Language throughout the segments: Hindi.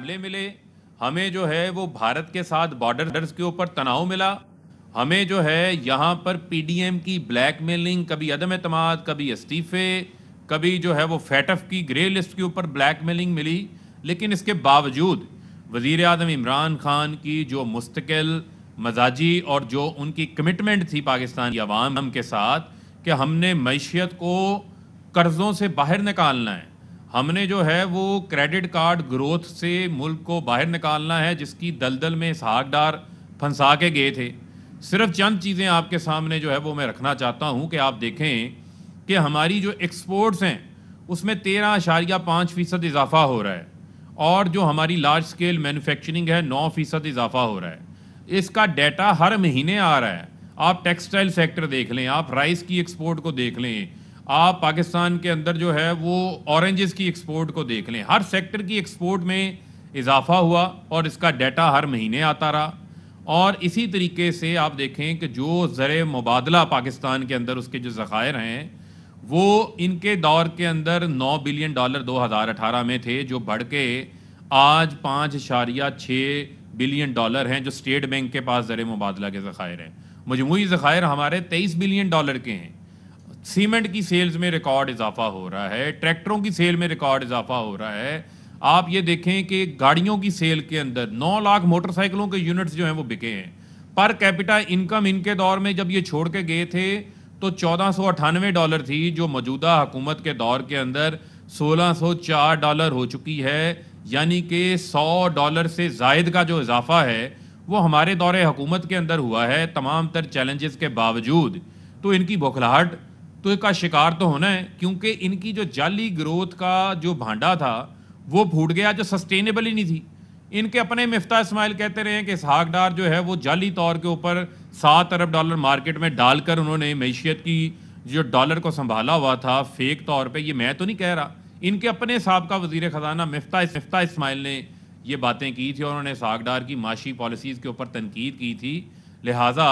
हमले मिले, हमें जो है वो भारत के साथ बॉर्डर्स के ऊपर तनाव मिला, हमें जो है यहाँ पर पीडीएम की ब्लैकमेलिंग, कभी अदम एतमाद, कभी इस्तीफे, कभी जो है वो फैटफ की ग्रे लिस्ट के ऊपर ब्लैकमेलिंग मिली। लेकिन इसके बावजूद वज़ीर आज़म इमरान खान की जो मुस्तकिल मजाजी और जो उनकी कमिटमेंट थी पाकिस्तान की आवाम के साथ कि हमने मईशियत को कर्ज़ों से बाहर निकालना है, हमने जो है वो क्रेडिट कार्ड ग्रोथ से मुल्क को बाहर निकालना है, जिसकी दलदल में इसहाक डार फंसा के गए थे। सिर्फ चंद चीज़ें आपके सामने जो है वो मैं रखना चाहता हूँ कि आप देखें कि हमारी जो एक्सपोर्ट्स हैं उसमें 13.5% इजाफा हो रहा है, और जो हमारी लार्ज स्केल मैन्युफैक्चरिंग है 9% इजाफा हो रहा है। इसका डाटा हर महीने आ रहा है। आप टेक्सटाइल सेक्टर देख लें, आप राइस की एक्सपोर्ट को देख लें, आप पाकिस्तान के अंदर जो है वो ऑरेंजेस की एक्सपोर्ट को देख लें, हर सेक्टर की एक्सपोर्ट में इजाफा हुआ और इसका डाटा हर महीने आता रहा। और इसी तरीके से आप देखें कि जो ज़र मुबादला पाकिस्तान के अंदर उसके जो ज़खायर हैं वो इनके दौर के अंदर $9 बिलियन 2018 में थे, जो बढ़ के आज $5.6 बिलियन हैं, जो स्टेट बैंक के पास ज़र मुबादला के ज़खायर हैं। मजमूई ज़खायर हमारे $23 बिलियन के हैं। सीमेंट की सेल्स में रिकॉर्ड इजाफा हो रहा है, ट्रैक्टरों की सेल में रिकॉर्ड इजाफा हो रहा है। आप ये देखें कि गाड़ियों की सेल के अंदर 9 लाख मोटरसाइकिलों के यूनिट्स जो हैं वो बिके हैं। पर कैपिटा इनकम इनके दौर में जब ये छोड़ के गए थे तो $1498 थी, जो मौजूदा हुकूमत के दौर के अंदर $1604 हो चुकी है। यानी कि $100 से जायद का जो इजाफा है वो हमारे दौरे हुकूमत के अंदर हुआ है, तमाम तर चैलेंजेस के बावजूद। तो इनकी बौखलाहट तो इसका शिकार तो होना है, क्योंकि इनकी जो जाली ग्रोथ का जो भांडा था वो फूट गया, जो सस्टेनेबल ही नहीं थी। इनके अपने मिफ्ता इस्माइल कहते रहे कि इसहाक डार जो है वो जाली तौर के ऊपर $7 अरब मार्केट में डालकर उन्होंने मैशियत की जो डॉलर को संभाला हुआ था फेक तौर पे। ये मैं तो नहीं कह रहा, इनके अपने साहब वजीर ख़जाना मिफ्ता इस्माइल ने ये बातें की थी और उन्होंने इसहाक डार की माशी पॉलिसीज़ के ऊपर तनकीद की थी। लिहाजा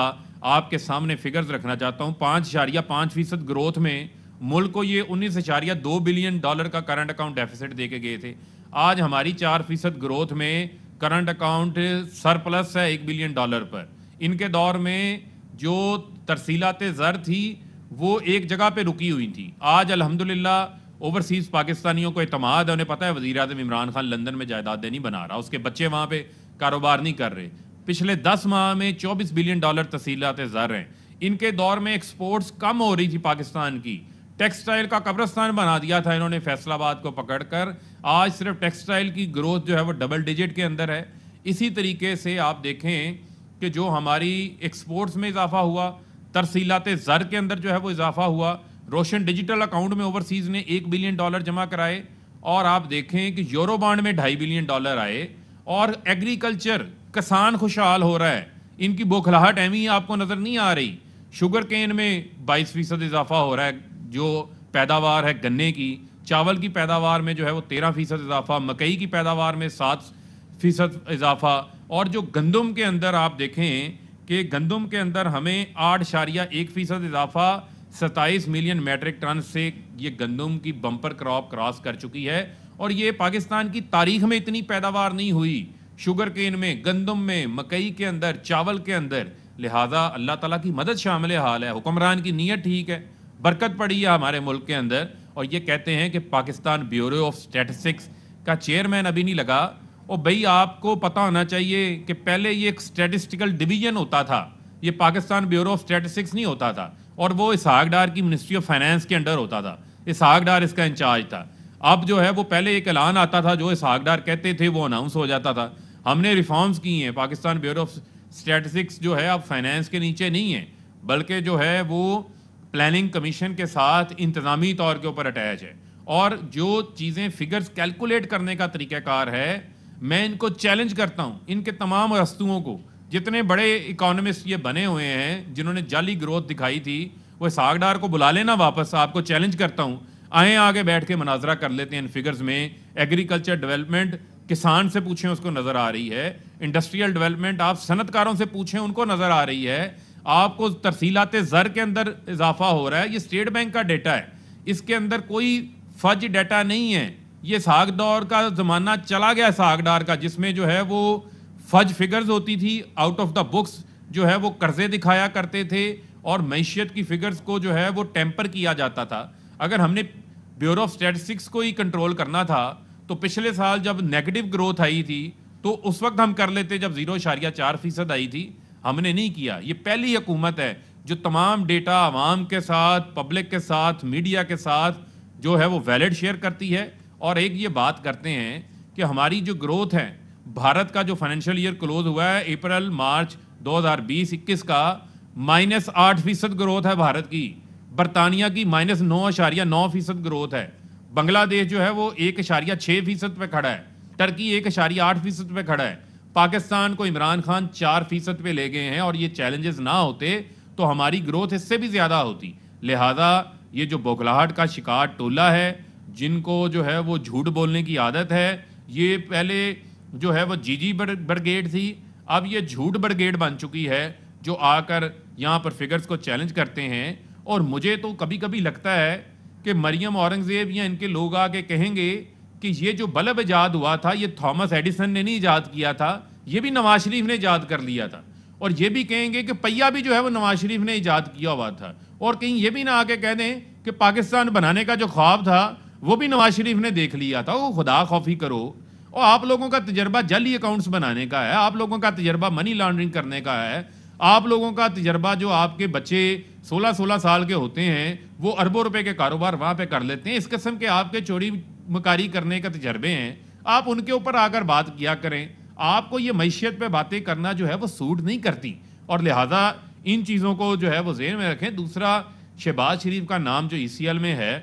आपके सामने फिगर्स रखना चाहता हूँ। 5.5% ग्रोथ में मुल्क को ये $19.2 बिलियन का करंट अकाउंट डेफिसिट दे के गए थे। आज हमारी 4% ग्रोथ में करंट अकाउंट सरप्लस है $1 बिलियन पर। इनके दौर में जो तरसीलात ज़र थी वो एक जगह पे रुकी हुई थी। आज अल्हम्दुलिल्लाह ओवरसीज़ पाकिस्तानियों को इत्मीनान है, उन्हें पता है वज़ीर आज़म इमरान खान लंदन में जायदादें नहीं बना रहा, उसके बच्चे वहाँ पे कारोबार नहीं कर रहे। पिछले 10 माह में $24 बिलियन तरसीलात ज़र हैं। इनके दौर में एक्सपोर्ट्स कम हो रही थी पाकिस्तान की, टेक्सटाइल का कब्रिस्तान बना दिया था इन्होंने फैसलाबाद को पकड़कर। आज सिर्फ टेक्सटाइल की ग्रोथ जो है वो डबल डिजिट के अंदर है। इसी तरीके से आप देखें कि जो हमारी एक्सपोर्ट्स में इजाफा हुआ, तरसीलात ज़र के अंदर जो है वो इजाफा हुआ, रोशन डिजिटल अकाउंट में ओवरसीज़ ने $1 बिलियन जमा कराए, और आप देखें कि यूरो बॉन्ड में $2.5 बिलियन आए, और एग्रीकल्चर किसान खुशहाल हो रहा है। इनकी बौखलाहट अहमी आपको नज़र नहीं आ रही। शुगर केन में 22% इजाफा हो रहा है, जो पैदावार है गन्ने की। चावल की पैदावार में जो है वो 13% इजाफा, मकई की पैदावार में 7% इजाफा, और जो गंदम के अंदर आप देखें कि गंदम के अंदर हमें 8.1% इजाफा, 27 मिलियन मैट्रिक टन से ये गंदम की बम्पर क्रॉप क्रॉस कर चुकी है। और ये पाकिस्तान की तारीख में इतनी पैदावार नहीं हुई, शुगर केन में, गंदम में, मकई के अंदर, चावल के अंदर। लिहाजा अल्लाह ताला की मदद शामिल हाल है, हुक्मरान की नीयत ठीक है, बरकत पड़ी है हमारे मुल्क के अंदर। और ये कहते हैं कि पाकिस्तान ब्यूरो ऑफ स्टैटिस्टिक्स का चेयरमैन अभी नहीं लगा। और भाई आपको पता होना चाहिए कि पहले ये एक स्टैटिस्टिकल डिवीजन होता था, ये पाकिस्तान ब्यूरो ऑफ स्टैटिस्टिक्स नहीं होता था, और वो इसहाक डार की मिनिस्ट्री ऑफ फाइनेंस के अंडर होता था। इसहाक डार इसका इंचार्ज था। अब जो है वो पहले एक ऐलान आता था, जो इसहाक डार कहते थे वो अनाउंस हो जाता था। हमने रिफॉर्म्स की हैं, पाकिस्तान ब्यूरो ऑफ स्टैटिस्टिक्स जो है अब फाइनेंस के नीचे नहीं है, बल्कि जो है वो प्लानिंग कमीशन के साथ इंतज़ामी तौर के ऊपर अटैच है। और जो चीज़ें फिगर्स कैलकुलेट करने का तरीक़ाकार है, मैं इनको चैलेंज करता हूँ, इनके तमाम हस्तुओं को, जितने बड़े इकोनॉमिस्ट ये बने हुए हैं जिन्होंने जाली ग्रोथ दिखाई थी, वो इसहाक डार को बुला लेना वापस। आपको चैलेंज करता हूँ, आए आगे बैठ के मुनाजरा कर लेते हैं इन फिगर्स में। एग्रीकल्चर डेवलपमेंट किसान से पूछें उसको नज़र आ रही है, इंडस्ट्रियल डेवलपमेंट आप सनतकारों से पूछें उनको नज़र आ रही है, आपको तरसीलात ज़र के अंदर इजाफा हो रहा है। ये स्टेट बैंक का डेटा है, इसके अंदर कोई फर्ज डाटा नहीं है। ये साग दौर का ज़माना चला गया, सागदार का, जिसमें जो है वो फज फिगर्स होती थी, आउट ऑफ द बुक्स जो है वो कर्जे दिखाया करते थे और मैशियत की फिगर्स को जो है वो टेम्पर किया जाता था। अगर हमने ब्यूरो ऑफ स्टैटिस्टिक्स को ही कंट्रोल करना था तो पिछले साल जब नेगेटिव ग्रोथ आई थी तो उस वक्त हम कर लेते जब 0.4% आई थी। हमने नहीं किया। ये पहली हुकूमत है जो तमाम डेटा आवाम के साथ, पब्लिक के साथ, मीडिया के साथ जो है वो वैलिड शेयर करती है। और एक ये बात करते हैं कि हमारी जो ग्रोथ है, भारत का जो फाइनेंशियल ईयर क्लोज हुआ है अप्रैल मार्च 2020-21 का, -8% ग्रोथ है भारत की। बरतानिया की -9.9% ग्रोथ है। बांग्लादेश जो है वो 1.6% पे खड़ा है। टर्की 1.8% पे खड़ा है। पाकिस्तान को इमरान खान 4% पे ले गए हैं और ये चैलेंजेस ना होते तो हमारी ग्रोथ इससे भी ज़्यादा होती। लिहाजा ये जो बौखलाहट का शिकार टोला है, जिनको जो है वो झूठ बोलने की आदत है, ये पहले जो है वो जीजी ब्रिगेड थी, अब ये झूठ ब्रिगेड बन चुकी है जो आकर यहाँ पर फिगर्स को चैलेंज करते हैं। और मुझे तो कभी कभी लगता है कि मरियम औरंगज़ेब या इनके लोग आके कहेंगे कि ये जो बल्ब इजाद हुआ था ये थॉमस एडिसन ने नहीं इजाद किया था, ये भी नवाज शरीफ ने इजाद कर लिया था। और ये भी कहेंगे कि पहिया भी जो है वो नवाज शरीफ ने इजाद किया हुआ था। और कहीं ये भी ना आके कह दें कि पाकिस्तान बनाने का जो ख्वाब था वो भी नवाज शरीफ ने देख लिया था। वो खुदा खौफी करो। और आप लोगों का तजर्बा जाली अकाउंट्स बनाने का है, आप लोगों का तजर्बा मनी लॉन्ड्रिंग करने का है, आप लोगों का तजर्बा जो आपके बच्चे 16-16 साल के होते हैं वो अरबों रुपए के कारोबार वहाँ पे कर लेते हैं। इस किस्म के आपके चोरी मकारी करने का तजर्बे हैं, आप उनके ऊपर आकर बात किया करें। आपको ये मैशियत पे बातें करना जो है वो सूट नहीं करती और लिहाजा इन चीज़ों को जो है वो ज़हन में रखें। दूसरा, शहबाज शरीफ का नाम जो ECL में है,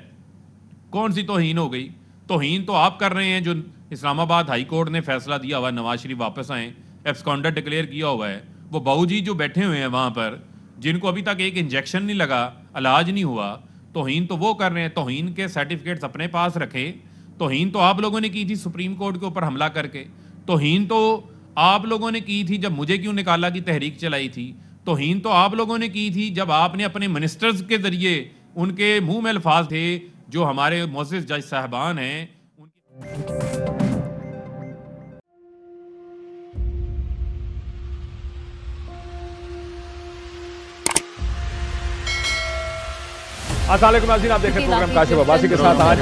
कौन सी तौहीन हो गई? तौहीन तो आप कर रहे हैं। जो इस्लामाबाद हाई कोर्ट ने फैसला दिया हुआ नवाज शरीफ वापस आए, एब्सकॉन्डर डिक्लेयर किया हुआ है, वो बाबूजी जो बैठे हुए हैं वहाँ पर, जिनको अभी तक एक इंजेक्शन नहीं लगा, इलाज नहीं हुआ, तौहीन तो वो कर रहे हैं। तौहीन के सर्टिफिकेट्स अपने पास रखें। तौहीन तो आप लोगों ने की थी सुप्रीम कोर्ट के ऊपर हमला करके। तौहीन तो आप लोगों ने की थी जब मुझे क्यों निकाला की तहरीक चलाई थी। तौहीन तो आप लोगों ने की थी जब आपने अपने मिनिस्टर्स के जरिए, उनके मुंह में अल्फाज थे जो हमारे मोअज़्ज़िज़ जज साहबान हैं अस्सलाम वालेकुम नाज़रीन, आप देख रहे हैं प्रोग्राम काशिफ अब्बासी के साथ। आज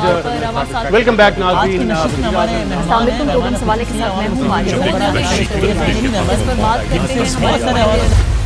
वेलकम बैक नाज़रीन। प्रोग्राम सवाल के साथ मैं हूं।